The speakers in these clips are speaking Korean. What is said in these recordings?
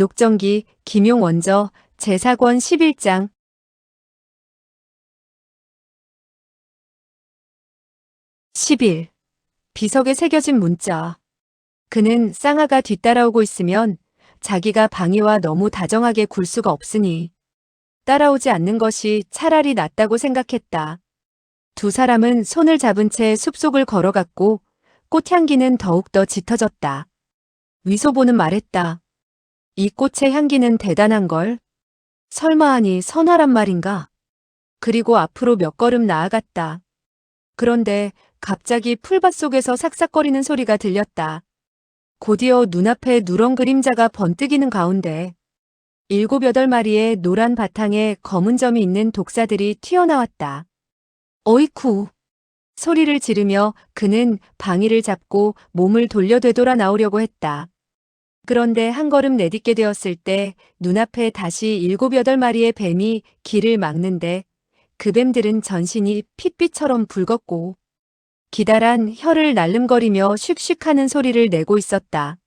녹정기, 김용원저, 제사권 11장. 10일. 비석에 새겨진 문자. 그는 쌍아가 뒤따라오고 있으면 자기가 방이와 너무 다정하게 굴 수가 없으니 따라오지 않는 것이 차라리 낫다고 생각했다. 두 사람은 손을 잡은 채 숲속을 걸어갔고 꽃향기는 더욱더 짙어졌다. 위소보는 말했다. 이 꽃의 향기는 대단한걸. 설마하니 선화란 말인가? 그리고 앞으로 몇 걸음 나아갔다. 그런데 갑자기 풀밭 속에서 삭삭거리는 소리가 들렸다. 곧이어 눈앞에 누런 그림자가 번뜩이는 가운데 7~8마리의 노란 바탕에 검은 점이 있는 독사들이 튀어나왔다. 어이쿠! 소리를 지르며 그는 방이를 잡고 몸을 돌려 되돌아 나오려고 했다. 그런데 한 걸음 내딛게 되었을 때 눈앞에 다시 7~8마리의 뱀이 길을 막는데 그 뱀들은 전신이 핏빛처럼 붉었고 기다란 혀를 날름거리며 슉슉하는 소리를 내고 있었다.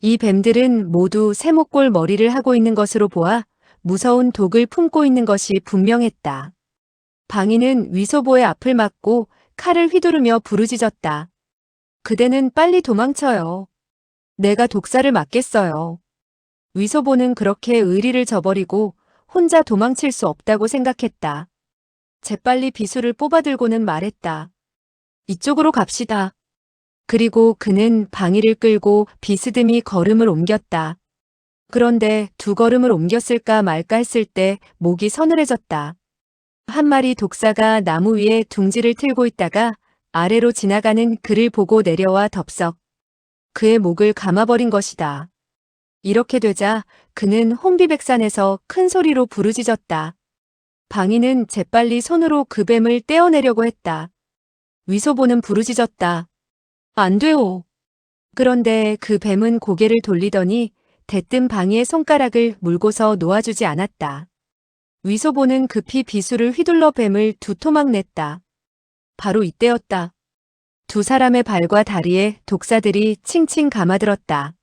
이 뱀들은 모두 세모꼴 머리를 하고 있는 것으로 보아 무서운 독을 품고 있는 것이 분명했다. 방이는 위소보의 앞을 막고 칼을 휘두르며 부르짖었다. 그대는 빨리 도망쳐요. 내가 독사를 막겠어요. 위소보는 그렇게 의리를 저버리고 혼자 도망칠 수 없다고 생각했다. 재빨리 비수를 뽑아들고는 말했다. 이쪽으로 갑시다. 그리고 그는 방이를 끌고 비스듬히 걸음을 옮겼다. 그런데 2걸음을 옮겼을까 말까 했을 때 목이 서늘해졌다. 한 마리 독사가 나무 위에 둥지를 틀고 있다가 아래로 지나가는 그를 보고 내려와 덥석 그의 목을 감아버린 것이다. 이렇게 되자 그는 혼비백산에서 큰 소리로 부르짖었다. 방이는 재빨리 손으로 그 뱀을 떼어내려고 했다. 위소보는 부르짖었다. 안 돼요. 그런데 그 뱀은 고개를 돌리더니 대뜸 방이의 손가락을 물고서 놓아주지 않았다. 위소보는 급히 비수를 휘둘러 뱀을 2토막 냈다. 바로 이때였다. 두 사람의 발과 다리에 독사들이 칭칭 감아들었다.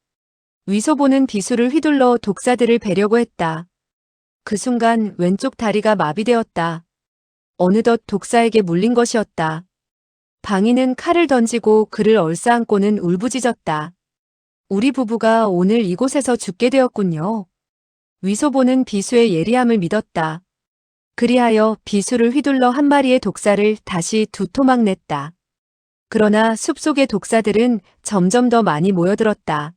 위소보는 비수를 휘둘러 독사들을 베려고 했다. 그 순간 왼쪽 다리가 마비되었다. 어느덧 독사에게 물린 것이었다. 방이는 칼을 던지고 그를 얼싸안고는 울부짖었다. 우리 부부가 오늘 이곳에서 죽게 되었군요. 위소보는 비수의 예리함을 믿었다. 그리하여 비수를 휘둘러 한 마리의 독사를 다시 2토막 냈다. 그러나 숲속의 독사들은 점점 더 많이 모여들었다.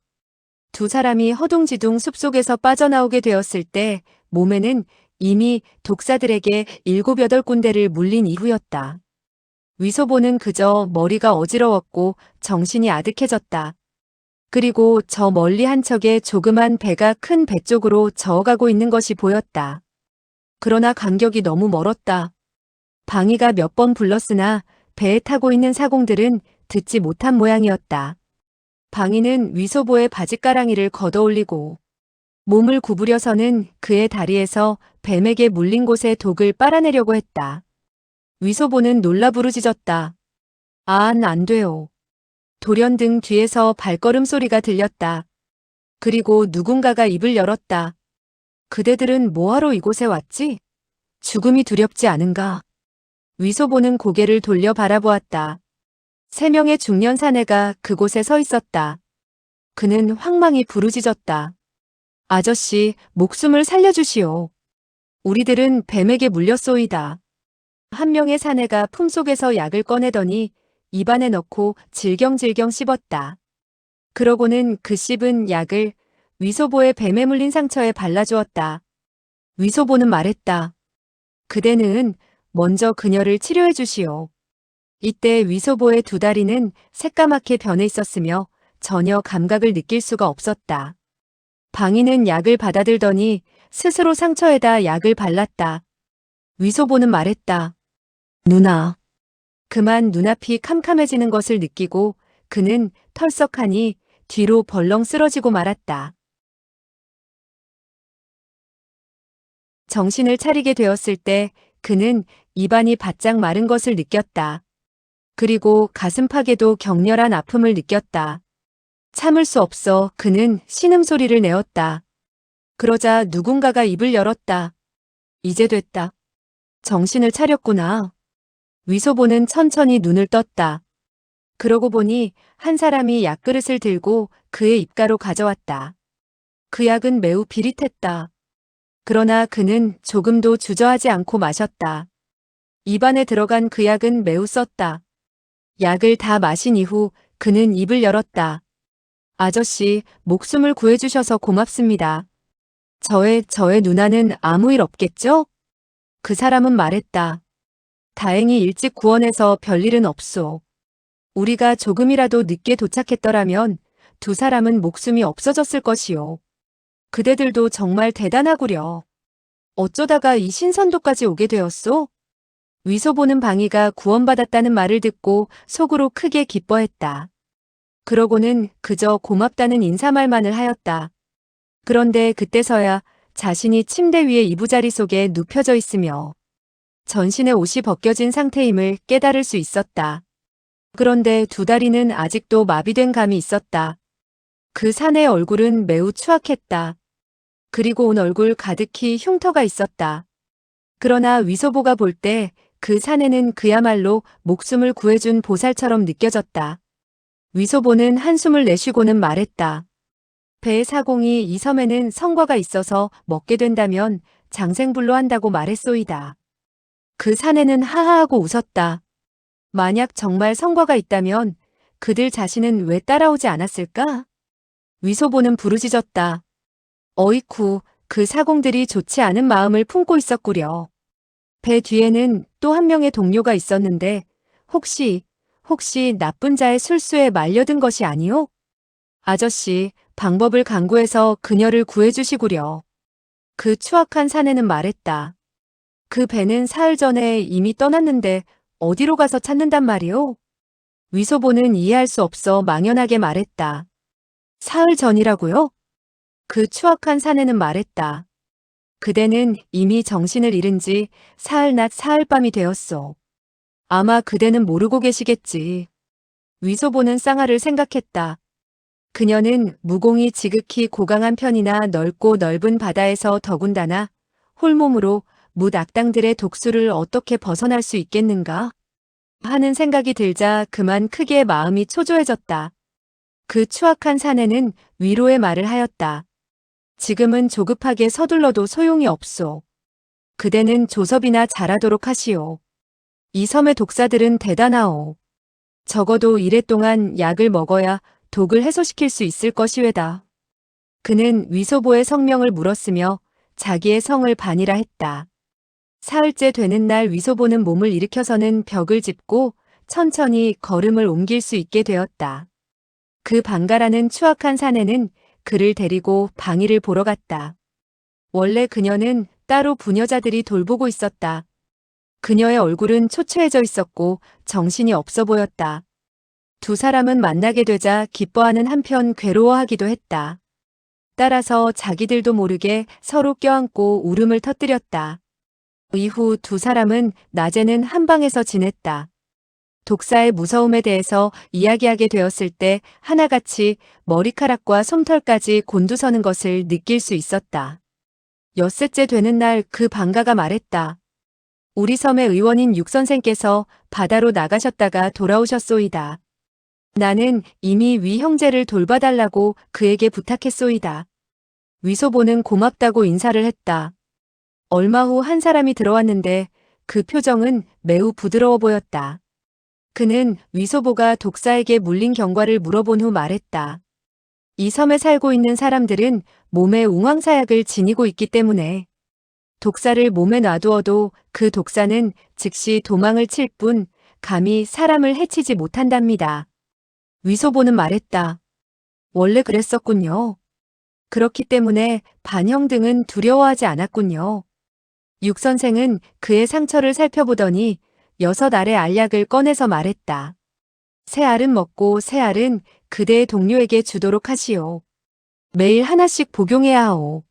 두 사람이 허둥지둥 숲속에서 빠져나오게 되었을 때 몸에는 이미 독사들에게 7~8군데를 물린 이후였다. 위소보는 그저 머리가 어지러웠고 정신이 아득해졌다. 그리고 저 멀리 한 척의 조그만 배가 큰 배 쪽으로 저어가고 있는 것이 보였다. 그러나 간격이 너무 멀었다. 방이가 몇 번 불렀으나 배에 타고 있는 사공들은 듣지 못한 모양이었다. 방이는 위소보의 바짓가랑이를 걷어올리고 몸을 구부려서는 그의 다리에서 뱀에게 물린 곳의 독을 빨아내려고 했다. 위소보는 놀라 부르짖었다. 안 돼요. 돌연등 뒤에서 발걸음 소리가 들렸다. 그리고 누군가가 입을 열었다. 그대들은 뭐하러 이곳에 왔지? 죽음이 두렵지 않은가? 위소보는 고개를 돌려 바라보았다. 3명의 중년 사내가 그곳에 서 있었다. 그는 황망히 부르짖었다. 아저씨, 목숨을 살려주시오. 우리들은 뱀에게 물렸소이다. 한 명의 사내가 품속에서 약을 꺼내더니 입안에 넣고 질경질경 씹었다. 그러고는 그 씹은 약을 위소보의 뱀에 물린 상처에 발라주었다. 위소보는 말했다. 그대는 먼저 그녀를 치료해 주시오. 이때 위소보의 2다리는 새까맣게 변해 있었으며 전혀 감각을 느낄 수가 없었다. 방이는 약을 받아들더니 스스로 상처에다 약을 발랐다. 위소보는 말했다. 누나. 그만 눈앞이 캄캄해지는 것을 느끼고 그는 털썩하니 뒤로 벌렁 쓰러지고 말았다. 정신을 차리게 되었을 때 그는 입안이 바짝 마른 것을 느꼈다. 그리고 가슴팍에도 격렬한 아픔을 느꼈다. 참을 수 없어 그는 신음소리를 내었다. 그러자 누군가가 입을 열었다. 이제 됐다. 정신을 차렸구나. 위소보는 천천히 눈을 떴다. 그러고 보니 한 사람이 약그릇을 들고 그의 입가로 가져왔다. 그 약은 매우 비릿했다. 그러나 그는 조금도 주저하지 않고 마셨다. 입안에 들어간 그 약은 매우 썼다. 약을 다 마신 이후 그는 입을 열었다. 아저씨, 목숨을 구해주셔서 고맙습니다. 저의 누나는 아무 일 없겠죠? 그 사람은 말했다. 다행히 일찍 구원해서 별일은 없소. 우리가 조금이라도 늦게 도착했더라면 두 사람은 목숨이 없어졌을 것이요. 그대들도 정말 대단하구려. 어쩌다가 이 신선도까지 오게 되었소? 위소보는 방이가 구원받았다는 말을 듣고 속으로 크게 기뻐했다. 그러고는 그저 고맙다는 인사말만을 하였다. 그런데 그때서야 자신이 침대 위의 이부자리 속에 눕혀져 있으며 전신의 옷이 벗겨진 상태임을 깨달을 수 있었다. 그런데 두 다리는 아직도 마비된 감이 있었다. 그 사내의 얼굴은 매우 추악했다. 그리고 온 얼굴 가득히 흉터가 있었다. 그러나 위소보가 볼 때 그 사내는 그야말로 목숨을 구해준 보살처럼 느껴졌다. 위소보는 한숨을 내쉬고는 말했다. 배의 사공이 이 섬에는 성과가 있어서 먹게 된다면 장생불로 한다고 말했소이다. 그 사내는 하하하고 웃었다. 만약 정말 성과가 있다면 그들 자신은 왜 따라오지 않았을까? 위소보는 부르짖었다. 어이쿠, 그 사공들이 좋지 않은 마음을 품고 있었구려. 배 뒤에는 또 한 명의 동료가 있었는데 혹시 나쁜 자의 술수에 말려든 것이 아니오? 아저씨, 방법을 강구해서 그녀를 구해주시구려. 그 추악한 사내는 말했다. 그 배는 사흘 전에 이미 떠났는데 어디로 가서 찾는단 말이오? 위소보는 이해할 수 없어 망연하게 말했다. 사흘 전이라고요? 그 추악한 사내는 말했다. 그대는 이미 정신을 잃은 지 사흘 낮 사흘 밤이 되었소. 아마 그대는 모르고 계시겠지. 위소보는 쌍아를 생각했다. 그녀는 무공이 지극히 고강한 편이나 넓고 넓은 바다에서 더군다나 홀몸으로 뭇악당들의 독수를 어떻게 벗어날 수 있겠는가? 하는 생각이 들자 그만 크게 마음이 초조해졌다. 그 추악한 사내는 위로의 말을 하였다. 지금은 조급하게 서둘러도 소용이 없소. 그대는 조섭이나 잘하도록 하시오. 이 섬의 독사들은 대단하오. 적어도 이래 동안 약을 먹어야 독을 해소시킬 수 있을 것이외다. 그는 위소보의 성명을 물었으며 자기의 성을 반이라 했다. 사흘째 되는 날 위소보는 몸을 일으켜서는 벽을 짚고 천천히 걸음을 옮길 수 있게 되었다. 그 방가라는 추악한 사내는 그를 데리고 방이를 보러 갔다. 원래 그녀는 따로 부녀자들이 돌보고 있었다. 그녀의 얼굴은 초췌해져 있었고 정신이 없어 보였다. 두 사람은 만나게 되자 기뻐하는 한편 괴로워하기도 했다. 따라서 자기들도 모르게 서로 껴안고 울음을 터뜨렸다. 이후 두 사람은 낮에는 한 방에서 지냈다. 독사의 무서움에 대해서 이야기하게 되었을 때 하나같이 머리카락과 솜털까지 곤두서는 것을 느낄 수 있었다. 엿새째 되는 날 그 방가가 말했다. 우리 섬의 의원인 육선생께서 바다로 나가셨다가 돌아오셨소이다. 나는 이미 위 형제를 돌봐달라고 그에게 부탁했소이다. 위소보는 고맙다고 인사를 했다. 얼마 후 한 사람이 들어왔는데 그 표정은 매우 부드러워 보였다. 그는 위소보가 독사에게 물린 경과를 물어본 후 말했다. 이 섬에 살고 있는 사람들은 몸에 웅황사약을 지니고 있기 때문에 독사를 몸에 놔두어도 그 독사는 즉시 도망을 칠 뿐 감히 사람을 해치지 못한답니다. 위소보는 말했다. 원래 그랬었군요. 그렇기 때문에 반형 등은 두려워하지 않았군요. 육선생은 그의 상처를 살펴보더니 6알의 알약을 꺼내서 말했다. 3알은 먹고 3알은 그대의 동료에게 주도록 하시오. 매일 하나씩 복용해야 하오.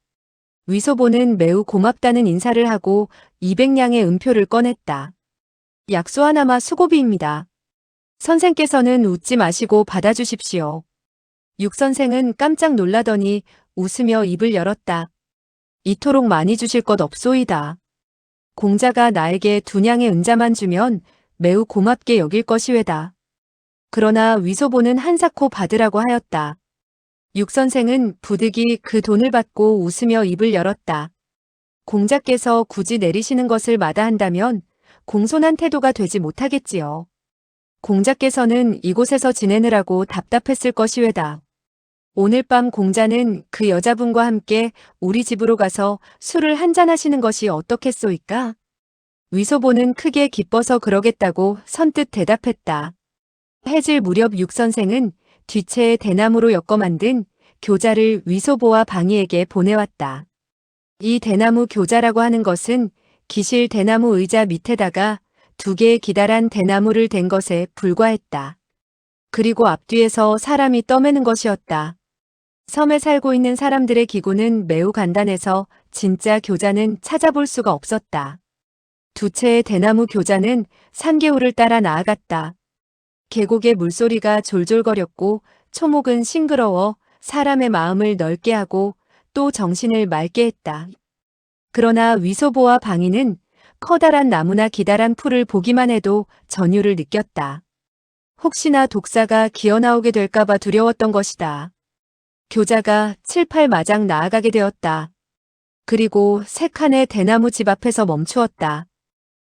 위소보는 매우 고맙다는 인사를 하고 200냥의 은표를 꺼냈다. 약수 하나마 수고비입니다. 선생께서는 웃지 마시고 받아주십시오. 육선생은 깜짝 놀라더니 웃으며 입을 열었다. 이토록 많이 주실 것 없소이다. 공자가 나에게 두냥의 은자만 주면 매우 고맙게 여길 것이외다. 그러나 위소보는 한사코 받으라고 하였다. 육선생은 부득이 그 돈을 받고 웃으며 입을 열었다. 공자께서 굳이 내리시는 것을 마다한다면 공손한 태도가 되지 못하겠지요. 공자께서는 이곳에서 지내느라고 답답했을 것이외다. 오늘 밤 공자는 그 여자분과 함께 우리 집으로 가서 술을 한잔 하시는 것이 어떻겠소이까? 위소보는 크게 기뻐서 그러겠다고 선뜻 대답했다. 해질 무렵 육선생은 뒤채에 대나무로 엮어 만든 교자를 위소보와 방이에게 보내왔다. 이 대나무 교자라고 하는 것은 기실 대나무 의자 밑에다가 2개의 기다란 대나무를 댄 것에 불과했다. 그리고 앞뒤에서 사람이 떠매는 것이었다. 섬에 살고 있는 사람들의 기구는 매우 간단해서 진짜 교자는 찾아볼 수가 없었다. 2채의 대나무 교자는 산개울을 따라 나아갔다. 계곡의 물소리가 졸졸거렸고 초목은 싱그러워 사람의 마음을 넓게 하고 또 정신을 맑게 했다. 그러나 위소보와 방이는 커다란 나무나 기다란 풀을 보기만 해도 전율을 느꼈다. 혹시나 독사가 기어나오게 될까봐 두려웠던 것이다. 교자가 7, 8마장 나아가게 되었다. 그리고 3칸의 대나무 집 앞에서 멈추었다.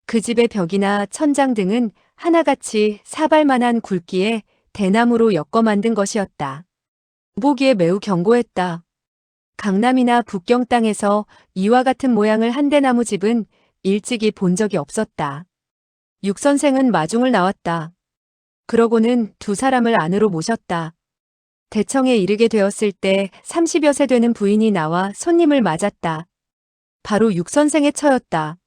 그 집의 벽이나 천장 등은 하나같이 사발만한 굵기에 대나무로 엮어 만든 것이었다. 보기에 매우 견고했다. 강남이나 북경 땅에서 이와 같은 모양을 한 대나무 집은 일찍이 본 적이 없었다. 육선생은 마중을 나왔다. 그러고는 2 사람을 안으로 모셨다. 대청에 이르게 되었을 때 30여 세 되는 부인이 나와 손님을 맞았다. 바로 육선생의 처였다.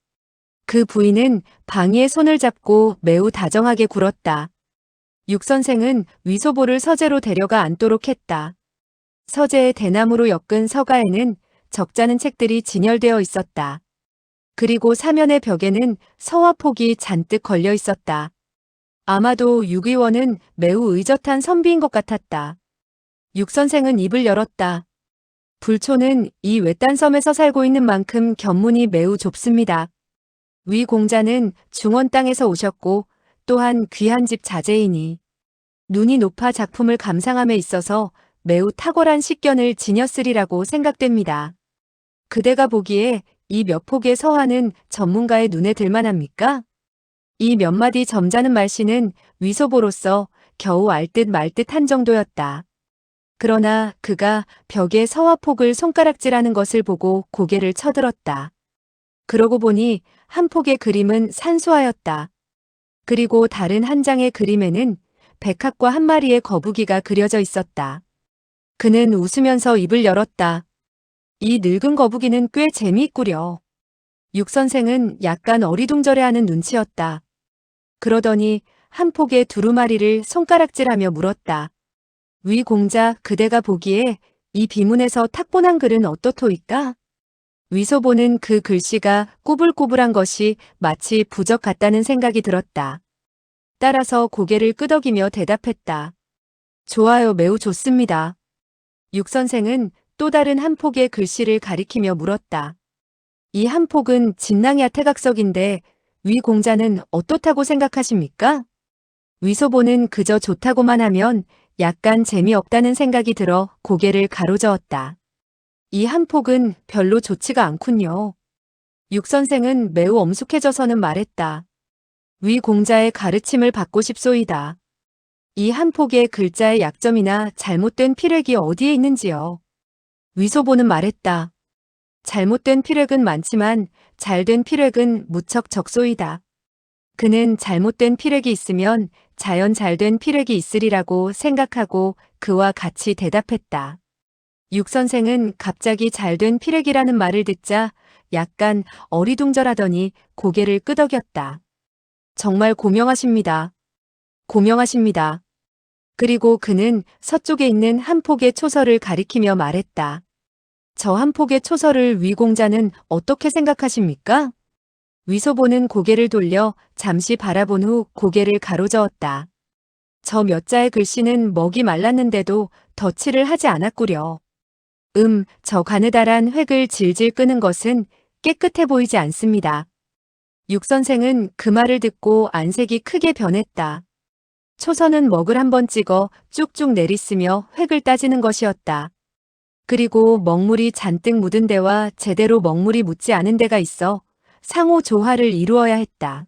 그 부인은 방이의 손을 잡고 매우 다정하게 굴었다. 육선생은 위소보를 서재로 데려가 앉도록 했다. 서재의 대나무로 엮은 서가에는 적잖은 책들이 진열되어 있었다. 그리고 사면의 벽에는 서화폭이 잔뜩 걸려 있었다. 아마도 육의원은 매우 의젓한 선비인 것 같았다. 육선생은 입을 열었다. 불초는 이 외딴 섬에서 살고 있는 만큼 견문이 매우 좁습니다. 위 공자는 중원 땅에서 오셨고 또한 귀한 집 자제이니 눈이 높아 작품을 감상함에 있어서 매우 탁월한 식견을 지녔으리라고 생각됩니다. 그대가 보기에 이 몇 폭의 서화는 전문가의 눈에 들만합니까? 이 몇 마디 점잖은 말씨는 위소보로서 겨우 알듯 말듯 한 정도였다. 그러나 그가 벽에 서화폭을 손가락질하는 것을 보고 고개를 쳐들었다. 그러고 보니 한 폭의 그림은 산수화였다. 그리고 다른 한 장의 그림에는 백합과 한 마리의 거북이가 그려져 있었다. 그는 웃으면서 입을 열었다. 이 늙은 거북이는 꽤 재미있구려. 육선생은 약간 어리둥절해하는 눈치였다. 그러더니 한 폭의 두루마리를 손가락질하며 물었다. 위 공자, 그대가 보기에 이 비문에서 탁본한 글은 어떻소이까? 위소보는 그 글씨가 꾸불꾸불한 것이 마치 부적 같다는 생각이 들었다. 따라서 고개를 끄덕이며 대답했다. 좋아요, 매우 좋습니다. 육선생은 또 다른 한 폭의 글씨를 가리키며 물었다. 이 한 폭은 진낭야 태각석인데 위 공자는 어떻다고 생각하십니까? 위소보는 그저 좋다고만 하면 약간 재미없다는 생각이 들어 고개를 가로저었다. 이 한 폭은 별로 좋지가 않군요. 육선생은 매우 엄숙해져서는 말했다. 위 공자의 가르침을 받고 싶소이다. 이 한 폭의 글자의 약점이나 잘못된 필획이 어디에 있는지요? 위소보는 말했다. 잘못된 필획은 많지만 잘된 필획은 무척 적소이다. 그는 잘못된 필획이 있으면 자연 잘된 필획이 있으리라고 생각하고 그와 같이 대답했다. 육선생은 갑자기 잘된 필획이라는 말을 듣자 약간 어리둥절하더니 고개를 끄덕였다. 정말 고명하십니다. 고명하십니다. 그리고 그는 서쪽에 있는 한 폭의 초서를 가리키며 말했다. 저 한 폭의 초서를 위 공자는 어떻게 생각하십니까? 위소보는 고개를 돌려 잠시 바라본 후 고개를 가로저었다. 저 몇 자의 글씨는 먹이 말랐는데도 덧칠을 하지 않았구려. 저 가느다란 획을 질질 끄는 것은 깨끗해 보이지 않습니다. 육 선생은 그 말을 듣고 안색이 크게 변했다. 초선은 먹을 한번 찍어 쭉쭉 내리쓰며 획을 따지는 것이었다. 그리고 먹물이 잔뜩 묻은 데와 제대로 먹물이 묻지 않은 데가 있어 상호 조화를 이루어야 했다.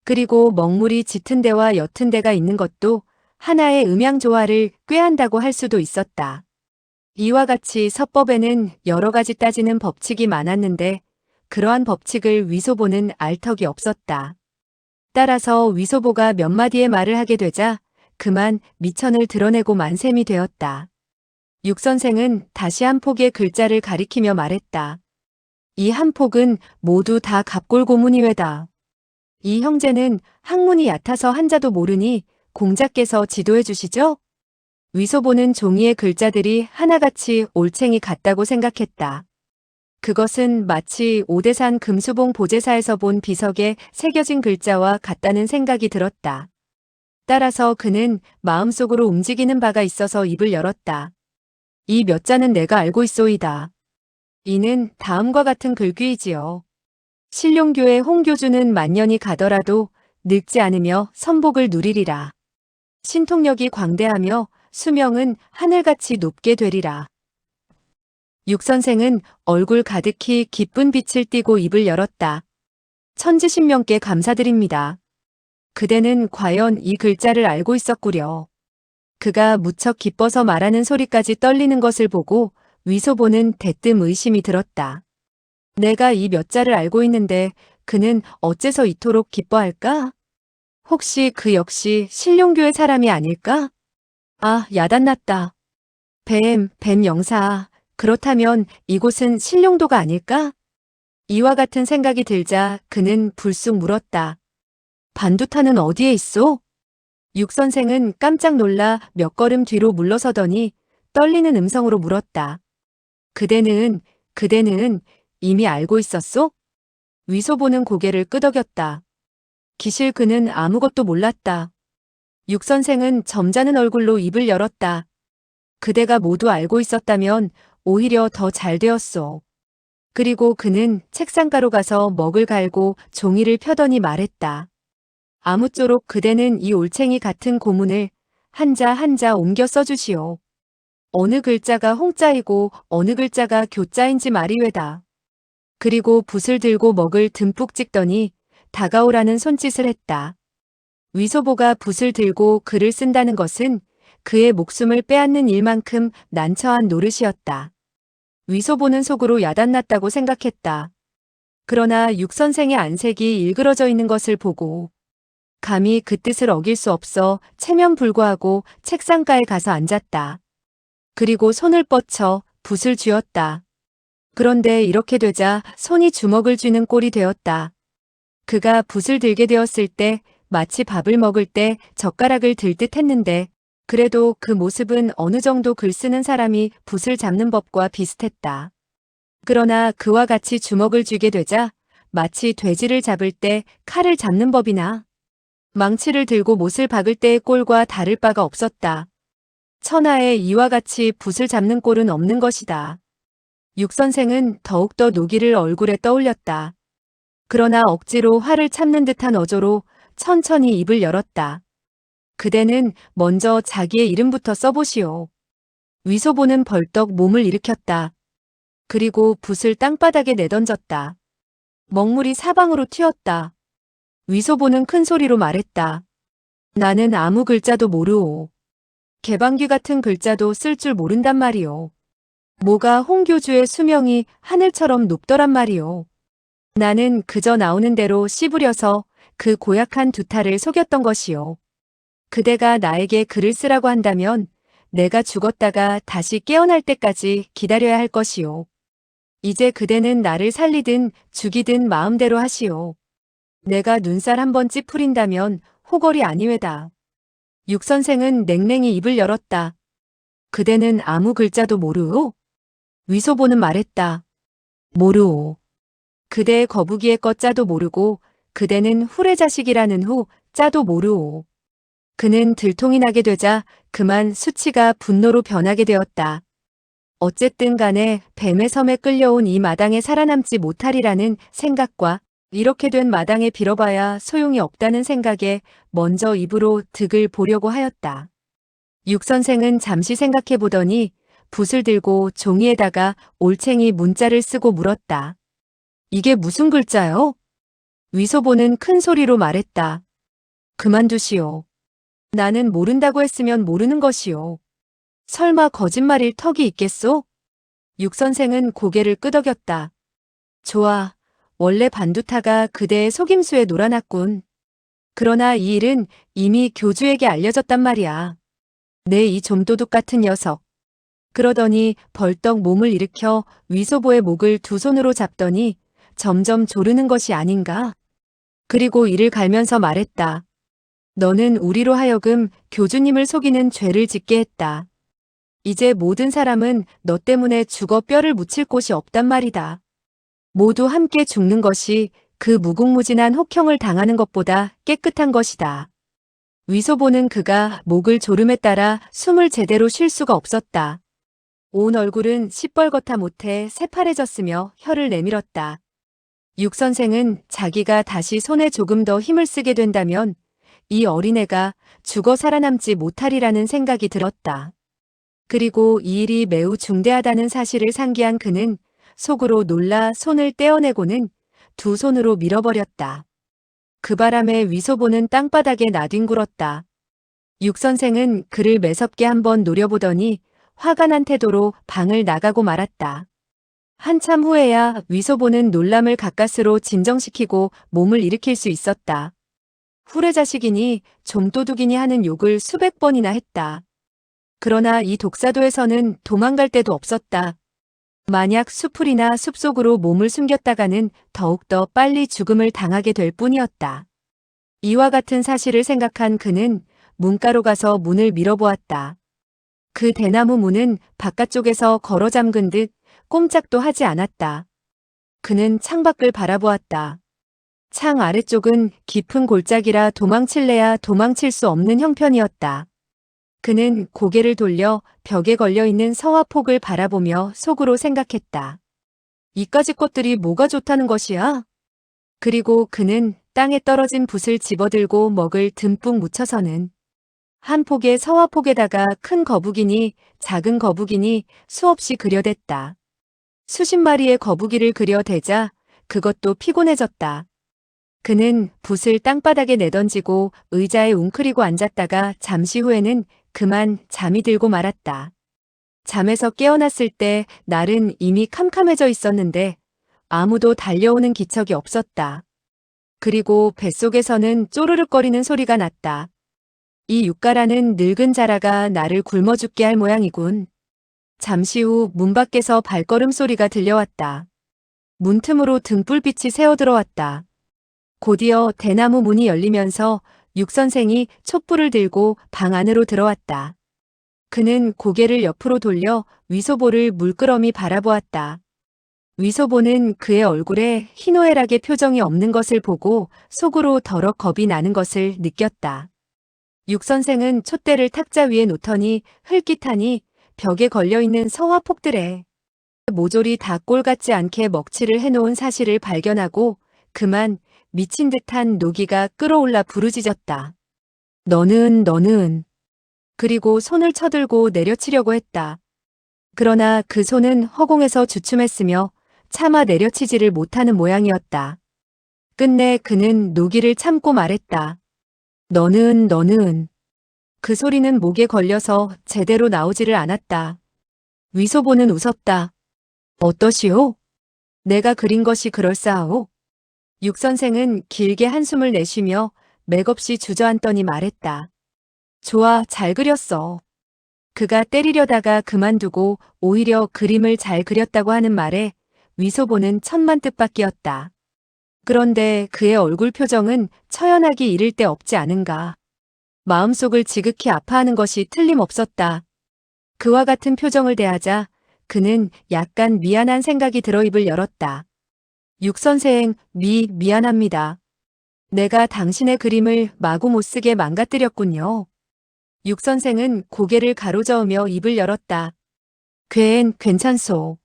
그리고 먹물이 짙은 데와 옅은 데가 있는 것도 하나의 음양 조화를 꾀한다고 할 수도 있었다. 이와 같이 서법에는 여러 가지 따지는 법칙이 많았는데 그러한 법칙을 위소보는 알 턱이 없었다. 따라서 위소보가 몇 마디의 말을 하게 되자 그만 미천을 드러내고 만셈이 되었다. 육 선생은 다시 한 폭의 글자를 가리키며 말했다. 이 한 폭은 모두 다 갑골고문이외다. 이 형제는 학문이 얕아서 한자도 모르니 공자께서 지도해 주시죠? 위소보는 종이의 글자들이 하나같이 올챙이 같다고 생각했다. 그것은 마치 오대산 금수봉 보제사에서 본 비석에 새겨진 글자와 같다는 생각이 들었다. 따라서 그는 마음속으로 움직이는 바가 있어서 입을 열었다. 이 몇 자는 내가 알고 있소이다. 이는 다음과 같은 글귀이지요. 신룡교의 홍교주는 만년이 가더라도 늙지 않으며 선복을 누리리라. 신통력이 광대하며 수명은 하늘같이 높게 되리라. 육 선생은 얼굴 가득히 기쁜 빛을 띠고 입을 열었다. 천지신명께 감사드립니다. 그대는 과연 이 글자를 알고 있었구려. 그가 무척 기뻐서 말하는 소리까지 떨리는 것을 보고 위소보는 대뜸 의심이 들었다. 내가 이 몇 자를 알고 있는데 그는 어째서 이토록 기뻐할까? 혹시 그 역시 신룡교의 사람이 아닐까? 아, 야단났다. 뱀 영사. 그렇다면 이곳은 신룡도가 아닐까? 이와 같은 생각이 들자 그는 불쑥 물었다. 반두타는 어디에 있소? 육 선생은 깜짝 놀라 몇 걸음 뒤로 물러서더니 떨리는 음성으로 물었다. 그대는 이미 알고 있었소? 위소보는 고개를 끄덕였다. 기실 그는 아무것도 몰랐다. 육 선생은 점잖은 얼굴로 입을 열었다. 그대가 모두 알고 있었다면 오히려 더 잘 되었소. 그리고 그는 책상가로 가서 먹을 갈고 종이를 펴더니 말했다. 아무쪼록 그대는 이 올챙이 같은 고문을 한자 한자 옮겨 써주시오. 어느 글자가 홍자이고 어느 글자가 교자인지 말이외다. 그리고 붓을 들고 먹을 듬뿍 찍더니 다가오라는 손짓을 했다. 위소보가 붓을 들고 글을 쓴다는 것은 그의 목숨을 빼앗는 일만큼 난처한 노릇이었다. 위소보는 속으로 야단났다고 생각했다. 그러나 육 선생의 안색이 일그러져 있는 것을 보고 감히 그 뜻을 어길 수 없어 체면불구하고 책상가에 가서 앉았다. 그리고 손을 뻗쳐 붓을 쥐었다. 그런데 이렇게 되자 손이 주먹을 쥐는 꼴이 되었다. 그가 붓을 들게 되었을 때 마치 밥을 먹을 때 젓가락을 들 듯 했는데 그래도 그 모습은 어느 정도 글 쓰는 사람이 붓을 잡는 법과 비슷했다. 그러나 그와 같이 주먹을 쥐게 되자 마치 돼지를 잡을 때 칼을 잡는 법이나 망치를 들고 못을 박을 때의 꼴과 다를 바가 없었다. 천하에 이와 같이 붓을 잡는 꼴은 없는 것이다. 육 선생은 더욱더 노기를 얼굴에 떠올렸다. 그러나 억지로 화를 참는 듯한 어조로 천천히 입을 열었다. 그대는 먼저 자기의 이름부터 써보시오. 위소보는 벌떡 몸을 일으켰다. 그리고 붓을 땅바닥에 내던졌다. 먹물이 사방으로 튀었다. 위소보는 큰 소리로 말했다. 나는 아무 글자도 모르오. 개방귀 같은 글자도 쓸 줄 모른단 말이오. 뭐가 홍교주의 수명이 하늘처럼 높더란 말이오. 나는 그저 나오는 대로 씹으려서 그 고약한 두타를 속였던 것이오. 그대가 나에게 글을 쓰라고 한다면 내가 죽었다가 다시 깨어날 때까지 기다려야 할 것이오. 이제 그대는 나를 살리든 죽이든 마음대로 하시오. 내가 눈살 한번 찌푸린다면 호걸이 아니외다. 육 선생은 냉랭히 입을 열었다. 그대는 아무 글자도 모르오? 위소보는 말했다. 모르오. 그대의 거북이의 것 자도 모르고 그대는 후레자식이라는 후 자도 모르오. 그는 들통이 나게 되자 그만 수치가 분노로 변하게 되었다. 어쨌든 간에 뱀의 섬에 끌려온 이 마당에 살아남지 못하리라는 생각과 이렇게 된 마당에 빌어봐야 소용이 없다는 생각에 먼저 입으로 득을 보려고 하였다. 육 선생은 잠시 생각해 보더니 붓을 들고 종이에다가 올챙이 문자를 쓰고 물었다. 이게 무슨 글자요? 위소보는 큰 소리로 말했다. 그만두시오. 나는 모른다고 했으면 모르는 것이오. 설마 거짓말일 턱이 있겠소? 육 선생은 고개를 끄덕였다. 좋아. 원래 반두타가 그대의 속임수에 놀아났군. 그러나 이 일은 이미 교주에게 알려졌단 말이야. 내 이 좀도둑 같은 녀석. 그러더니 벌떡 몸을 일으켜 위소보의 목을 두 손으로 잡더니 점점 조르는 것이 아닌가. 그리고 이를 갈면서 말했다. 너는 우리로 하여금 교주님을 속이는 죄를 짓게 했다. 이제 모든 사람은 너 때문에 죽어 뼈를 묻힐 곳이 없단 말이다. 모두 함께 죽는 것이 그 무궁무진한 혹형을 당하는 것보다 깨끗한 것이다. 위소보는 그가 목을 조름에 따라 숨을 제대로 쉴 수가 없었다. 온 얼굴은 시뻘겋다 못해 새파래졌으며 혀를 내밀었다. 육 선생은 자기가 다시 손에 조금 더 힘을 쓰게 된다면 이 어린애가 죽어 살아남지 못하리라는 생각이 들었다. 그리고 이 일이 매우 중대하다는 사실을 상기한 그는 속으로 놀라 손을 떼어내고는 두 손으로 밀어버렸다. 그 바람에 위소보는 땅바닥에 나뒹굴었다. 육 선생은 그를 매섭게 한번 노려보더니 화가 난 태도로 방을 나가고 말았다. 한참 후에야 위소보는 놀람을 가까스로 진정시키고 몸을 일으킬 수 있었다. 후레자식이니 좀도둑이니 하는 욕을 수백 번이나 했다. 그러나 이 독사도에서는 도망갈 데도 없었다. 만약 수풀이나 숲속으로 몸을 숨겼다가는 더욱더 빨리 죽음을 당하게 될 뿐이었다. 이와 같은 사실을 생각한 그는 문가로 가서 문을 밀어보았다. 그 대나무 문은 바깥쪽에서 걸어 잠근 듯 꼼짝도 하지 않았다. 그는 창밖을 바라보았다. 창 아래쪽은 깊은 골짜기라 도망칠래야 도망칠 수 없는 형편이었다. 그는 고개를 돌려 벽에 걸려있는 서화폭을 바라보며 속으로 생각했다. 이까지 것들이 뭐가 좋다는 것이야? 그리고 그는 땅에 떨어진 붓을 집어들고 먹을 듬뿍 묻혀서는 한 폭의 서화폭에다가 큰 거북이니 작은 거북이니 수없이 그려댔다. 수십 마리의 거북이를 그려대자 그것도 피곤해졌다. 그는 붓을 땅바닥에 내던지고 의자에 웅크리고 앉았다가 잠시 후에는 그만 잠이 들고 말았다. 잠에서 깨어났을 때 날은 이미 캄캄해져 있었는데 아무도 달려오는 기척이 없었다. 그리고 뱃속에서는 쪼르륵거리는 소리가 났다. 이 육가라는 늙은 자라가 나를 굶어 죽게 할 모양이군. 잠시 후 문 밖에서 발걸음 소리가 들려왔다. 문틈으로 등불빛이 새어들어왔다. 곧이어 대나무 문이 열리면서 육 선생이 촛불을 들고 방 안으로 들어왔다. 그는 고개를 옆으로 돌려 위소보를 물끄러미 바라보았다. 위소보는 그의 얼굴에 희노애락의 표정이 없는 것을 보고 속으로 더러 겁이 나는 것을 느꼈다. 육 선생은 촛대를 탁자 위에 놓더니 흘깃하니 벽에 걸려있는 서화폭들에 모조리 다 꼴 같지 않게 먹칠을 해놓은 사실을 발견하고 그만 미친 듯한 노기가 끌어올라 부르짖었다. 너는. 그리고 손을 쳐들고 내려치려고 했다. 그러나 그 손은 허공에서 주춤했으며 차마 내려치지를 못하는 모양이었다. 끝내 그는 노기를 참고 말했다. 너는. 그 소리는 목에 걸려서 제대로 나오지를 않았다. 위소보는 웃었다. 어떠시오? 내가 그린 것이 그럴싸하오? 육 선생은 길게 한숨을 내쉬며 맥없이 주저앉더니 말했다. 좋아, 잘 그렸어. 그가 때리려다가 그만두고 오히려 그림을 잘 그렸다고 하는 말에 위소보는 천만 뜻밖이었다. 그런데 그의 얼굴 표정은 처연하기 이를 데 없지 않은가. 마음속을 지극히 아파하는 것이 틀림없었다. 그와 같은 표정을 대하자 그는 약간 미안한 생각이 들어 입을 열었다. 육 선생, 미안합니다. 내가 당신의 그림을 마구 못쓰게 망가뜨렸군요. 육 선생은 고개를 가로저으며 입을 열었다. 괜 괜찮소.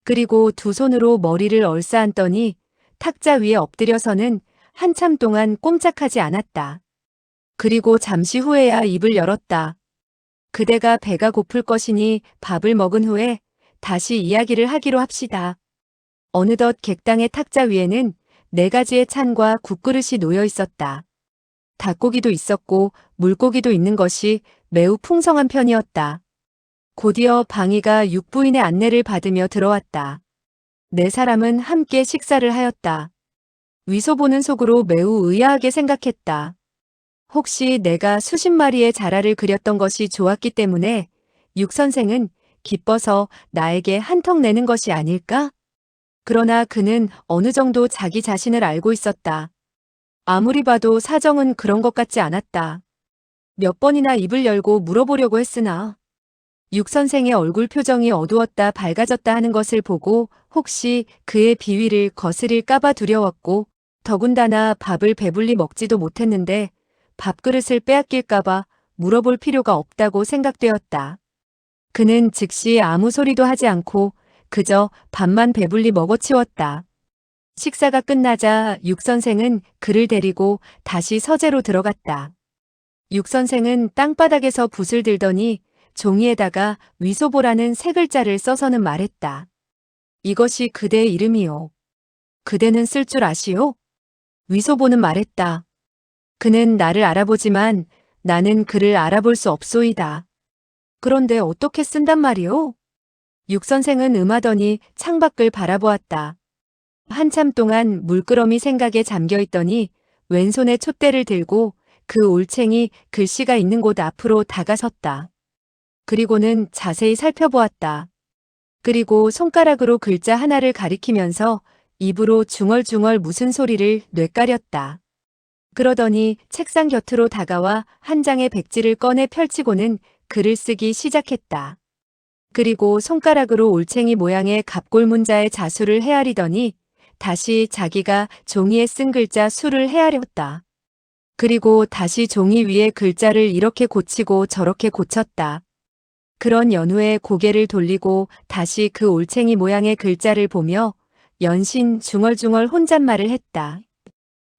그리고 두 손으로 머리를 얼싸안더니 탁자 위에 엎드려서는 한참 동안 꼼짝하지 않았다. 그리고 잠시 후에야 입을 열었다. 그대가 배가 고플 것이니 밥을 먹은 후에 다시 이야기를 하기로 합시다. 어느덧 객당의 탁자 위에는 4가지의 찬과 국그릇이 놓여 있었다. 닭고기도 있었고 물고기도 있는 것이 매우 풍성한 편이었다. 곧이어 방이가 육부인의 안내를 받으며 들어왔다. 4사람은 함께 식사를 하였다. 위소보는 속으로 매우 의아하게 생각했다. 혹시 내가 수십 마리의 자라를 그렸던 것이 좋았기 때문에 육 선생은 기뻐서 나에게 한턱 내는 것이 아닐까? 그러나 그는 어느 정도 자기 자신을 알고 있었다. 아무리 봐도 사정은 그런 것 같지 않았다. 몇 번이나 입을 열고 물어보려고 했으나 육 선생의 얼굴 표정이 어두웠다 밝아졌다 하는 것을 보고 혹시 그의 비위를 거스릴까봐 두려웠고 더군다나 밥을 배불리 먹지도 못했는데 밥그릇을 빼앗길까봐 물어볼 필요가 없다고 생각되었다. 그는 즉시 아무 소리도 하지 않고 그저 밥만 배불리 먹어치웠다. 식사가 끝나자 육 선생은 그를 데리고 다시 서재로 들어갔다. 육 선생은 땅바닥에서 붓을 들더니 종이에다가 위소보라는 3글자를 써서는 말했다. 이것이 그대의 이름이요. 그대는 쓸 줄 아시오? 위소보는 말했다. 그는 나를 알아보지만 나는 그를 알아볼 수 없소이다. 그런데 어떻게 쓴단 말이오? 육 선생은 음하더니 창밖을 바라보았다. 한참 동안 물끄러미 생각에 잠겨 있더니 왼손에 촛대를 들고 그 올챙이 글씨가 있는 곳 앞으로 다가섰다. 그리고는 자세히 살펴보았다. 그리고 손가락으로 글자 하나를 가리키면서 입으로 중얼중얼 무슨 소리를 뇌까렸다. 그러더니 책상 곁으로 다가와 한 장의 백지를 꺼내 펼치고는 글을 쓰기 시작했다. 그리고 손가락으로 올챙이 모양의 갑골문자의 자수를 헤아리더니 다시 자기가 종이에 쓴 글자 수를 헤아렸다. 그리고 다시 종이 위에 글자를 이렇게 고치고 저렇게 고쳤다. 그런 연후에 고개를 돌리고 다시 그 올챙이 모양의 글자를 보며 연신 중얼중얼 혼잣말을 했다.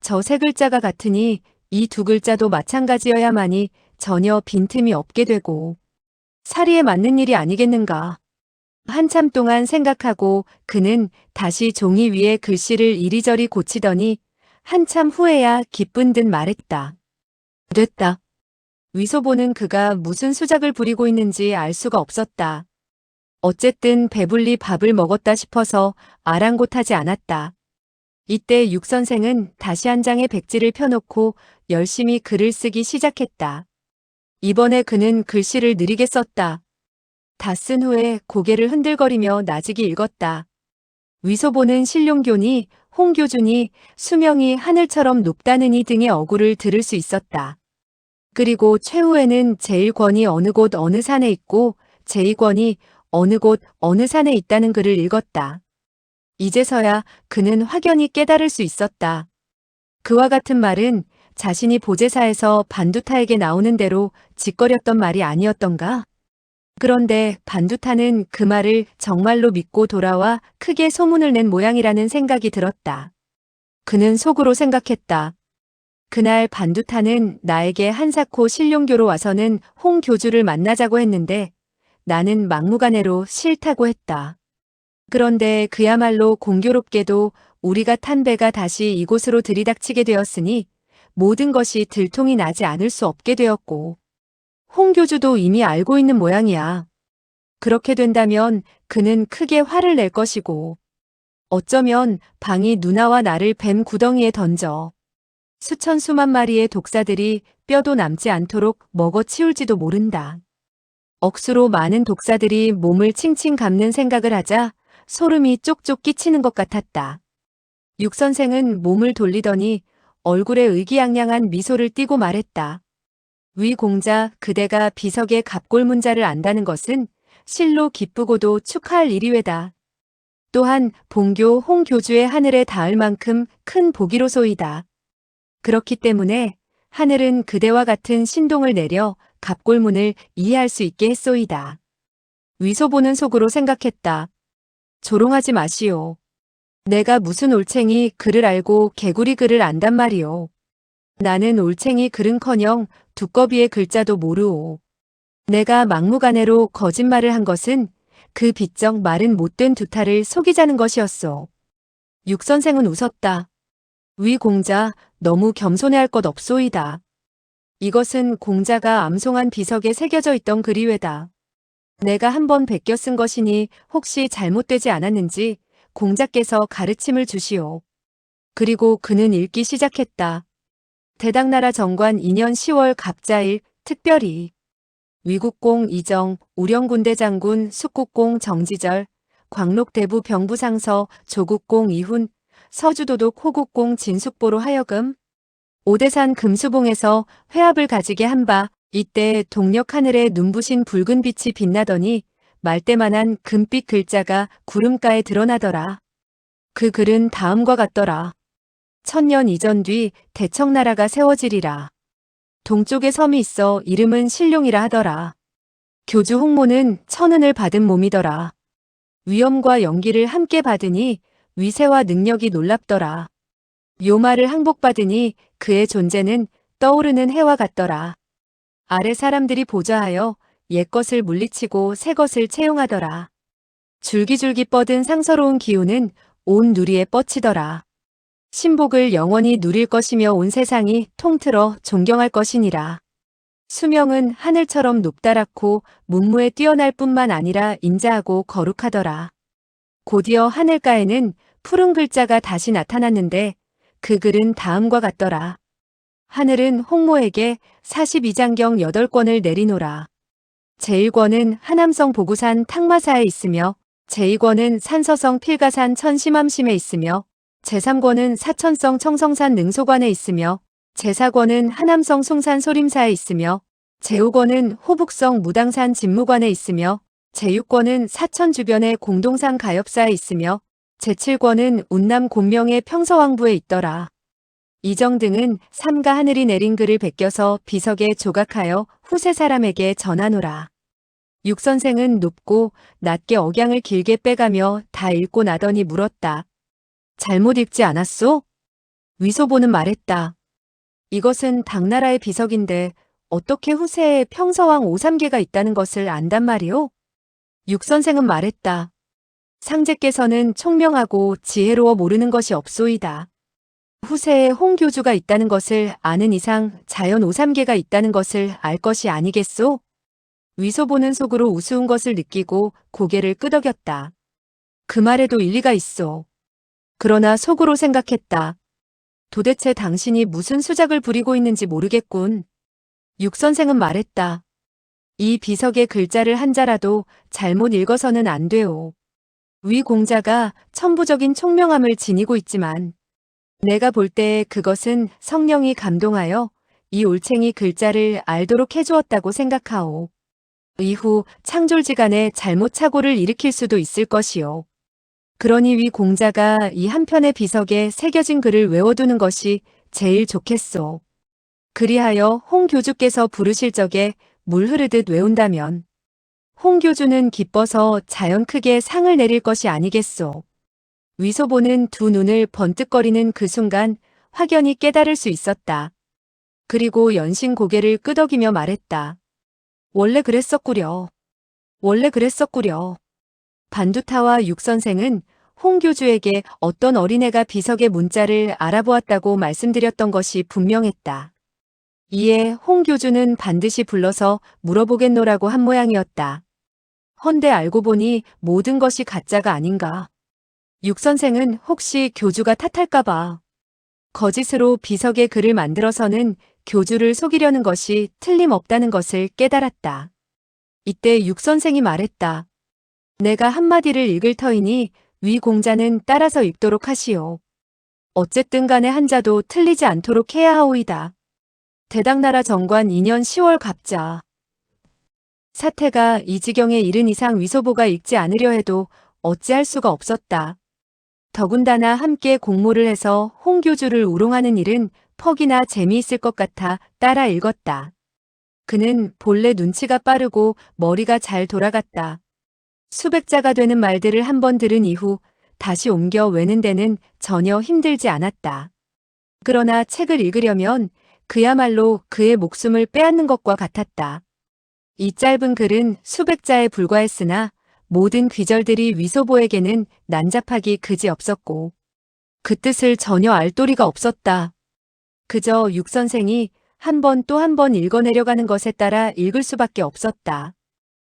저 3글자가 같으니 이 2글자도 마찬가지여야만이 전혀 빈틈이 없게 되고 사리에 맞는 일이 아니겠는가. 한참 동안 생각하고 그는 다시 종이 위에 글씨를 이리저리 고치더니 한참 후에야 기쁜 듯 말했다. 됐다. 위소보는 그가 무슨 수작을 부리고 있는지 알 수가 없었다. 어쨌든 배불리 밥을 먹었다 싶어서 아랑곳하지 않았다. 이때 육 선생은 다시 한 장의 백지를 펴놓고 열심히 글을 쓰기 시작했다. 이번에 그는 글씨를 느리게 썼다. 다 쓴 후에 고개를 흔들거리며 나직이 읽었다. 위소보는 신룡교니, 홍교주니, 수명이 하늘처럼 높다느니 등의 어구를 들을 수 있었다. 그리고 최후에는 제1권이 어느 곳 어느 산에 있고 제2권이 어느 곳 어느 산에 있다는 글을 읽었다. 이제서야 그는 확연히 깨달을 수 있었다. 그와 같은 말은 자신이 보제사에서 반두타에게 나오는 대로 짓거렸던 말이 아니었던가? 그런데 반두타는 그 말을 정말로 믿고 돌아와 크게 소문을 낸 모양이라는 생각이 들었다. 그는 속으로 생각했다. 그날 반두타는 나에게 한사코 신룡교로 와서는 홍 교주를 만나자고 했는데 나는 막무가내로 싫다고 했다. 그런데 그야말로 공교롭게도 우리가 탄 배가 다시 이곳으로 들이닥치게 되었으니 모든 것이 들통이 나지 않을 수 없게 되었고 홍 교주도 이미 알고 있는 모양이야. 그렇게 된다면 그는 크게 화를 낼 것이고 어쩌면 방이 누나와 나를 뱀 구덩이에 던져 수천 수만 마리의 독사들이 뼈도 남지 않도록 먹어치울지도 모른다. 억수로 많은 독사들이 몸을 칭칭 감는 생각을 하자 소름이 쪽쪽 끼치는 것 같았다. 육 선생은 몸을 돌리더니 얼굴에 의기양양한 미소를 띠고 말했다. 위 공자, 그대가 비석의 갑골문자를 안다는 것은 실로 기쁘고도 축하할 일이외다. 또한 본교 홍 교주의 하늘에 닿을 만큼 큰 복이로소이다. 그렇기 때문에 하늘은 그대와 같은 신동을 내려 갑골문을 이해할 수 있게 했소이다. 위소 보는 속으로 생각했다. 조롱하지 마시오. 내가 무슨 올챙이 글을 알고 개구리 글을 안단 말이오. 나는 올챙이 글은커녕 두꺼비의 글자도 모르오. 내가 막무가내로 거짓말을 한 것은 그 비쩍 마른 못된 두타를 속이자는 것이었소. 육 선생은 웃었다. 위 공자, 너무 겸손해할 것 없소이다. 이것은 공자가 암송한 비석에 새겨져 있던 글이외다. 내가 한번 베껴 쓴 것이니 혹시 잘못되지 않았는지 공자께서 가르침을 주시오. 그리고 그는 읽기 시작했다. 대당나라 정관 2년 10월 갑자일 특별히 위국공 이정, 우령군대 장군 숙국공 정지절, 광록대부 병부상서 조국공 이훈, 서주도독 호국공 진숙보로 하여금 오대산 금수봉에서 회합을 가지게 한 바, 이때 동력 하늘에 눈부신 붉은 빛이 빛나더니 말대만한 금빛 글자가 구름가에 드러나더라. 그 글은 다음과 같더라. 천년 이전 뒤 대청나라가 세워지리라. 동쪽에 섬이 있어 이름은 신룡이라 하더라. 교주 홍모는 천은을 받은 몸이더라. 위엄과 연기를 함께 받으니 위세와 능력이 놀랍더라. 묘마를 항복받으니 그의 존재는 떠오르는 해와 같더라. 아래 사람들이 보좌하여 옛것을 물리치고 새것을 채용하더라. 줄기줄기 뻗은 상서로운 기운은 온 누리에 뻗치더라. 신복을 영원히 누릴 것이며 온 세상이 통틀어 존경할 것이니라. 수명은 하늘처럼 높다랗고 문무에 뛰어날 뿐만 아니라 인자하고 거룩하더라. 곧이어 하늘가에는 푸른 글자가 다시 나타났는데 그 글은 다음과 같더라. 하늘은 홍모에게 42장경 8권을 내리노라. 제1권은 하남성 보구산 탕마사에 있으며 제2권은 산서성 필가산 천심암심에 있으며 제3권은 사천성 청성산 능소관에 있으며 제4권은 하남성 송산 소림사에 있으며 제5권은 호북성 무당산 진무관에 있으며 제6권은 사천 주변의 공동산 가엽사에 있으며 제7권은 운남 곤명의 평서왕부에 있더라. 이정 등은 삼가 하늘이 내린 글을 베껴서 비석에 조각하여 후세 사람에게 전하노라. 육 선생은 높고 낮게 억양을 길게 빼가며 다 읽고 나더니 물었다. 잘못 읽지 않았소? 위소보는 말했다. 이것은 당나라의 비석인데 어떻게 후세에 평서왕 오삼계가 있다는 것을 안단 말이오? 육 선생은 말했다. 상제께서는 총명하고 지혜로워 모르는 것이 없소이다. 후세에 홍교주가 있다는 것을 아는 이상 자연 오삼계가 있다는 것을 알 것이 아니겠소? 위소보는 속으로 우스운 것을 느끼고 고개를 끄덕였다. 그 말에도 일리가 있어. 그러나 속으로 생각했다. 도대체 당신이 무슨 수작을 부리고 있는지 모르겠군. 육 선생은 말했다. 이 비석의 글자를 한자라도 잘못 읽어서는 안 돼요. 위 공자가 천부적인 총명함을 지니고 있지만 내가 볼 때 그것은 성령이 감동하여 이 올챙이 글자를 알도록 해주었다고 생각하오. 이후 창졸지간에 잘못 착오를 일으킬 수도 있을 것이요. 그러니 위 공자가 이 한편의 비석에 새겨진 글을 외워두는 것이 제일 좋겠소. 그리하여 홍 교주께서 부르실 적에 물 흐르듯 외운다면 홍 교주는 기뻐서 자연 크게 상을 내릴 것이 아니겠소. 위소보는 두 눈을 번뜩거리는 그 순간 확연히 깨달을 수 있었다. 그리고 연신 고개를 끄덕이며 말했다. 원래 그랬었구려. 원래 그랬었구려. 반두타와 육 선생은 홍 교주에게 어떤 어린애가 비석의 문자를 알아보았다고 말씀드렸던 것이 분명했다. 이에 홍 교주는 반드시 불러서 물어보겠노라고 한 모양이었다. 헌데 알고 보니 모든 것이 가짜가 아닌가. 육 선생은 혹시 교주가 탓할까봐 거짓으로 비석의 글을 만들어서는 교주를 속이려는 것이 틀림없다는 것을 깨달았다. 이때 육 선생이 말했다. 내가 한마디를 읽을 터이니 위 공자는 따라서 읽도록 하시오. 어쨌든 간에 한자도 틀리지 않도록 해야 하오이다. 대당나라 정관 2년 10월 갑자. 사태가 이 지경에 이른 이상 위소보가 읽지 않으려 해도 어찌할 수가 없었다. 더군다나 함께 공모를 해서 홍 교주를 우롱하는 일은 퍽이나 재미있을 것 같아 따라 읽었다. 그는 본래 눈치가 빠르고 머리가 잘 돌아갔다. 수백자가 되는 말들을 한 번 들은 이후 다시 옮겨 외는 데는 전혀 힘들지 않았다. 그러나 책을 읽으려면 그야말로 그의 목숨을 빼앗는 것과 같았다. 이 짧은 글은 수백자에 불과했으나 모든 귀절들이 위소보에게는 난잡하기 그지없었고 그 뜻을 전혀 알 도리가 없었다. 그저 육 선생이 한 번 또 한 번 읽어내려가는 것에 따라 읽을 수밖에 없었다.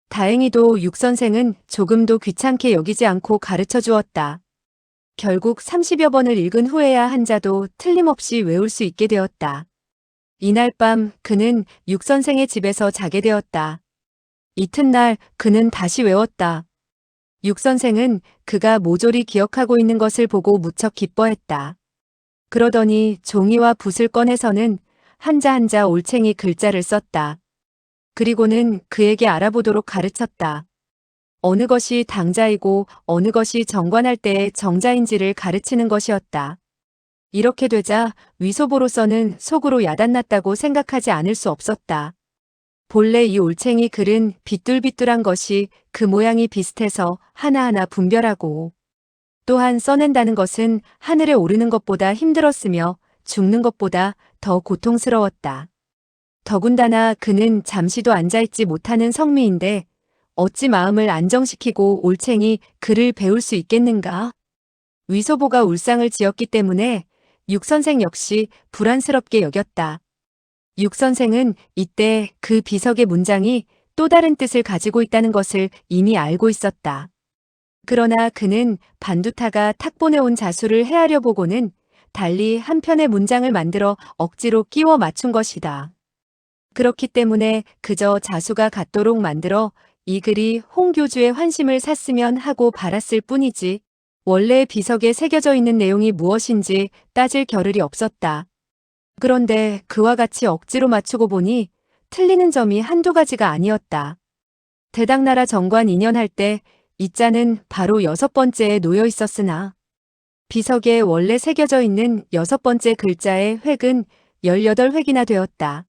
다행히도 육 선생은 조금도 귀찮게 여기지 않고 가르쳐 주었다. 결국 30여 번을 읽은 후에야 한자도 틀림없이 외울 수 있게 되었다. 이날 밤 그는 육 선생의 집에서 자게 되었다. 이튿날 그는 다시 외웠다. 육 선생은 그가 모조리 기억하고 있는 것을 보고 무척 기뻐했다. 그러더니 종이와 붓을 꺼내서는 한자 한자 올챙이 글자를 썼다. 그리고는 그에게 알아보도록 가르쳤다. 어느 것이 당자이고 어느 것이 정관할 때의 정자인지를 가르치는 것이었다. 이렇게 되자 위소보로서는 속으로 야단났다고 생각하지 않을 수 없었다. 본래 이 올챙이 글은 비뚤비뚤한 것이 그 모양이 비슷해서 하나하나 분별하고 또한 써낸다는 것은 하늘에 오르는 것보다 힘들었으며 죽는 것보다 더 고통스러웠다. 더군다나 그는 잠시도 앉아있지 못하는 성미인데 어찌 마음을 안정시키고 올챙이 글을 배울 수 있겠는가? 위소보가 울상을 지었기 때문에 육 선생 역시 불안스럽게 여겼다. 육 선생은 이때 그 비석의 문장이 또 다른 뜻을 가지고 있다는 것을 이미 알고 있었다. 그러나 그는 반두타가 탁 보내온 자수를 헤아려 보고는 달리 한 편의 문장을 만들어 억지로 끼워 맞춘 것이다. 그렇기 때문에 그저 자수가 같도록 만들어 이 글이 홍교주의 환심을 샀으면 하고 바랐을 뿐이지 원래 비석에 새겨져 있는 내용이 무엇인지 따질 겨를이 없었다. 그런데 그와 같이 억지로 맞추고 보니 틀리는 점이 한두 가지가 아니었다. 대당나라 정관 2년 할 때 이 자는 바로 6번째에 놓여 있었으나 비석에 원래 새겨져 있는 6번째 글자의 획은 18획이나 되었다.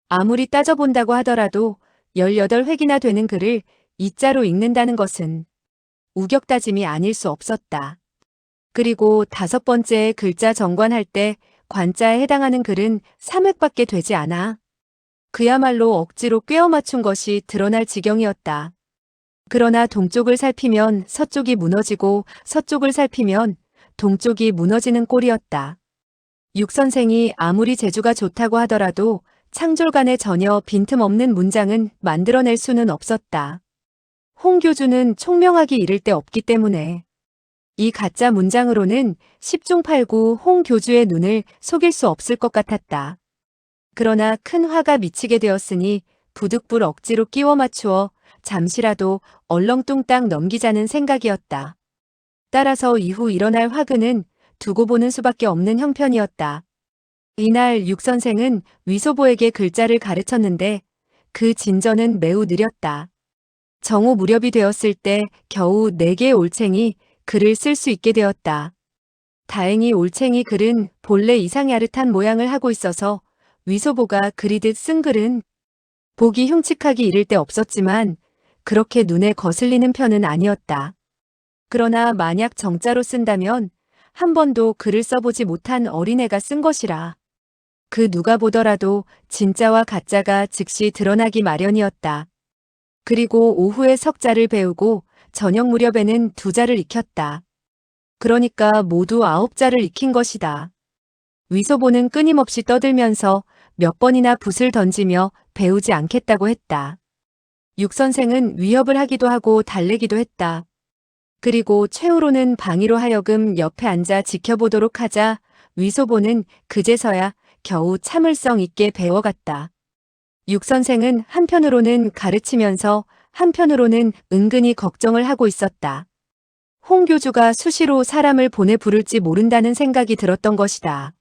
아무리 따져본다고 하더라도 18획이나 되는 글을 이 자로 읽는다는 것은 우격다짐이 아닐 수 없었다. 그리고 5번째 글자 정관할 때 관자에 해당하는 글은 3획밖에 되지 않아. 그야말로 억지로 꿰어 맞춘 것이 드러날 지경이었다. 그러나 동쪽을 살피면 서쪽이 무너지고 서쪽을 살피면 동쪽이 무너지는 꼴이었다. 육 선생이 아무리 재주가 좋다고 하더라도 창졸간에 전혀 빈틈없는 문장은 만들어낼 수는 없었다. 홍교주는 총명하기 이를 데 없기 때문에 이 가짜 문장으로는 10중 8구 홍교주의 눈을 속일 수 없을 것 같았다. 그러나 큰 화가 미치게 되었으니 부득불 억지로 끼워 맞추어 잠시라도 얼렁뚱땅 넘기자는 생각이었다. 따라서 이후 일어날 화근은 두고 보는 수밖에 없는 형편이었다. 이날 육 선생은 위소보에게 글자를 가르쳤는데 그 진전은 매우 느렸다. 정오 무렵이 되었을 때 겨우 4개의 올챙이 글을 쓸 수 있게 되었다. 다행히 올챙이 글은 본래 이상 야릇한 모양을 하고 있어서 위소보가 그리듯 쓴 글은 보기 흉측하기 이를 데 없었지만 그렇게 눈에 거슬리는 편은 아니었다. 그러나 만약 정자로 쓴다면 한 번도 글을 써보지 못한 어린애가 쓴 것이라 그 누가 보더라도 진짜와 가짜가 즉시 드러나기 마련이었다. 그리고 오후에 석자를 배우고 저녁 무렵에는 2자를 익혔다. 그러니까 모두 9자를 익힌 것이다. 위소보는 끊임없이 떠들면서 몇 번이나 붓을 던지며 배우지 않겠다고 했다. 육 선생은 위협을 하기도 하고 달래기도 했다. 그리고 최후로는 방위로 하여금 옆에 앉아 지켜보도록 하자 위소보는 그제서야 겨우 참을성 있게 배워갔다. 육 선생은 한편으로는 가르치면서 한편으로는 은근히 걱정을 하고 있었다. 홍교주가 수시로 사람을 보내 부를지 모른다는 생각이 들었던 것이다.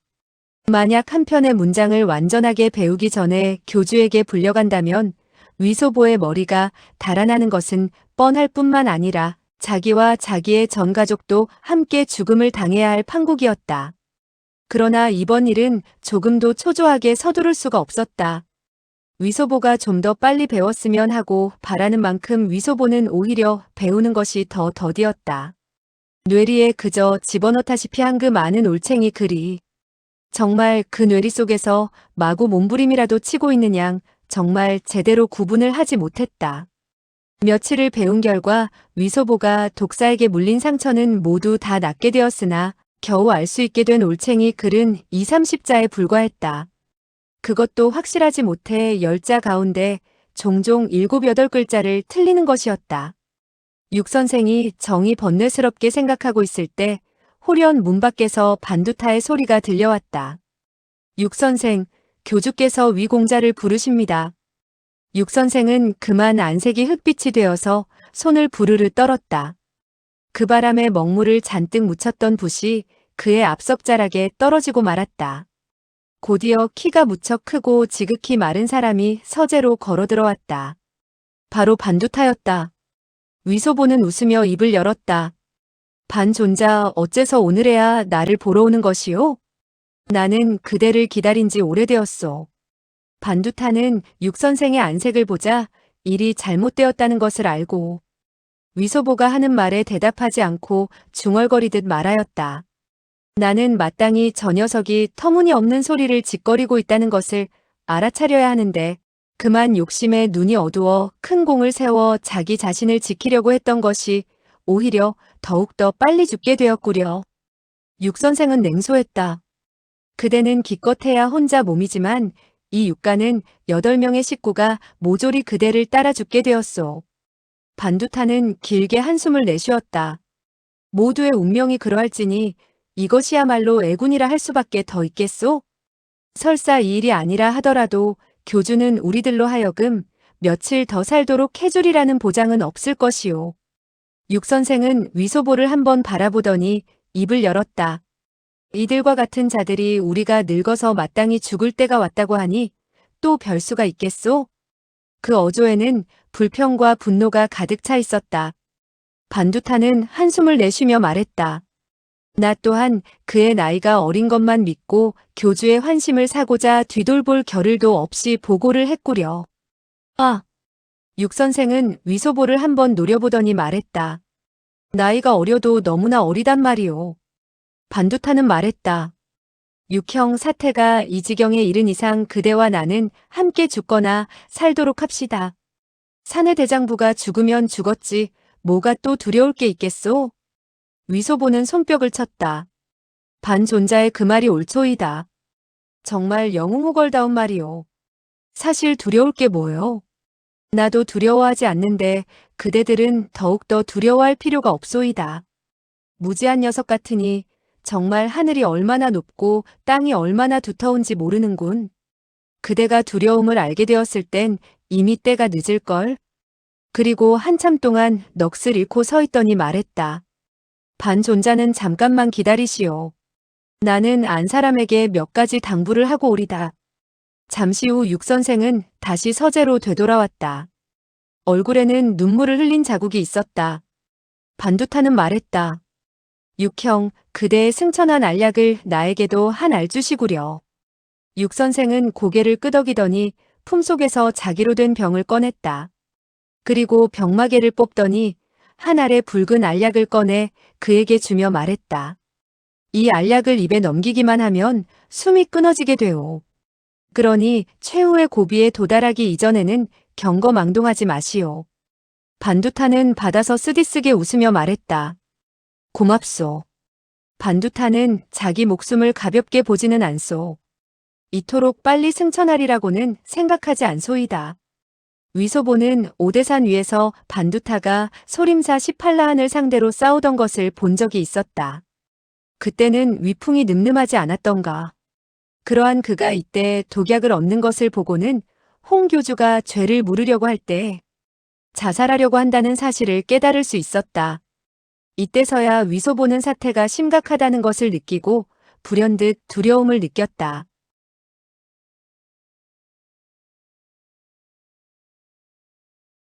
만약 한 편의 문장을 완전하게 배우기 전에 교주에게 불려간다면 위소보의 머리가 달아나는 것은 뻔할 뿐만 아니라 자기와 자기의 전 가족도 함께 죽음을 당해야 할 판국이었다. 그러나 이번 일은 조금도 초조하게 서두를 수가 없었다. 위소보가 좀 더 빨리 배웠으면 하고 바라는 만큼 위소보는 오히려 배우는 것이 더 더디었다. 뇌리에 그저 집어넣다시피 한 그 많은 올챙이 글이 정말 그 뇌리 속에서 마구 몸부림이라도 치고 있는 양 정말 제대로 구분을 하지 못했다. 며칠을 배운 결과 위소보가 독사에게 물린 상처는 모두 다 낫게 되었으나 겨우 알 수 있게 된 올챙이 글은 2, 30자에 불과했다. 그것도 확실하지 못해 10자 가운데 종종 7, 8글자를 틀리는 것이었다. 육 선생이 정이 번뇌스럽게 생각하고 있을 때 홀연 문 밖에서 반두타의 소리가 들려왔다. 육 선생, 교주께서 위공자를 부르십니다. 육 선생은 그만 안색이 흑빛이 되어서 손을 부르르 떨었다. 그 바람에 먹물을 잔뜩 묻혔던 붓이 그의 앞석자락에 떨어지고 말았다. 곧이어 키가 무척 크고 지극히 마른 사람이 서재로 걸어 들어왔다. 바로 반두타였다. 위소보는 웃으며 입을 열었다. 반존자, 어째서 오늘에야 나를 보러 오는 것이오? 나는 그대를 기다린 지 오래되었소. 반두타는 육 선생의 안색을 보자 일이 잘못되었다는 것을 알고 위소보가 하는 말에 대답하지 않고 중얼거리듯 말하였다. 나는 마땅히 저 녀석이 터무니없는 소리를 짓거리고 있다는 것을 알아차려야 하는데 그만 욕심에 눈이 어두워 큰 공을 세워 자기 자신을 지키려고 했던 것이 오히려 더욱더 빨리 죽게 되었구려. 육 선생은 냉소했다. 그대는 기껏해야 혼자 몸이지만 이 육가는 8명의 식구가 모조리 그대를 따라 죽게 되었소. 반두타는 길게 한숨을 내쉬었다. 모두의 운명이 그러할지니 이것이야말로 애군이라 할 수밖에 더 있겠소? 설사 이 일이 아니라 하더라도 교주는 우리들로 하여금 며칠 더 살도록 해주리라는 보장은 없을 것이오. 육 선생은 위소보를 한번 바라보더니 입을 열었다. 이들과 같은 자들이 우리가 늙어서 마땅히 죽을 때가 왔다고 하니 또 별수가 있겠소? 그 어조에는 불평과 분노가 가득 차 있었다. 반두타는 한숨을 내쉬며 말했다. 나 또한 그의 나이가 어린 것만 믿고 교주의 환심을 사고자 뒤돌볼 겨를도 없이 보고를 했구려. 아! 육 선생은 위소보를 한번 노려보더니 말했다. 나이가 어려도 너무나 어리단 말이오. 반두타는 말했다. 육형 사태가 이 지경에 이른 이상 그대와 나는 함께 죽거나 살도록 합시다. 사내 대장부가 죽으면 죽었지 뭐가 또 두려울 게 있겠소? 위소보는 손뼉을 쳤다. 반존자의 그 말이 옳소이다. 정말 영웅호걸다운 말이오. 사실 두려울 게 뭐요? 나도 두려워하지 않는데 그대들은 더욱더 두려워할 필요가 없소이다. 무지한 녀석 같으니 정말 하늘이 얼마나 높고 땅이 얼마나 두터운지 모르는군. 그대가 두려움을 알게 되었을 땐 이미 때가 늦을걸. 그리고 한참 동안 넋을 잃고 서 있더니 말했다. 반존자는 잠깐만 기다리시오. 나는 안 사람에게 몇 가지 당부를 하고 오리다. 잠시 후 육 선생은 다시 서재로 되돌아왔다. 얼굴에는 눈물을 흘린 자국이 있었다. 반두타는 말했다. 육형, 그대의 승천한 알약을 나에게도 한 알 주시구려. 육 선생은 고개를 끄덕이더니 품속에서 자기로 된 병을 꺼냈다. 그리고 병마개를 뽑더니 한 알의 붉은 알약을 꺼내 그에게 주며 말했다. 이 알약을 입에 넘기기만 하면 숨이 끊어지게 되오. 그러니 최후의 고비에 도달하기 이전에는 경거망동하지 마시오. 반두타는 받아서 쓰디쓰게 웃으며 말했다. 고맙소. 반두타는 자기 목숨을 가볍게 보지는 않소. 이토록 빨리 승천하리라고는 생각하지 않소이다. 위소보는 오대산 위에서 반두타가 소림사 18라한을 상대로 싸우던 것을 본 적이 있었다. 그때는 위풍이 늠름하지 않았던가. 그러한 그가 이때 독약을 얻는 것을 보고는 홍 교주가 죄를 물으려고 할 때 자살하려고 한다는 사실을 깨달을 수 있었다. 이때서야 위소보는 사태가 심각하다는 것을 느끼고 불현듯 두려움을 느꼈다.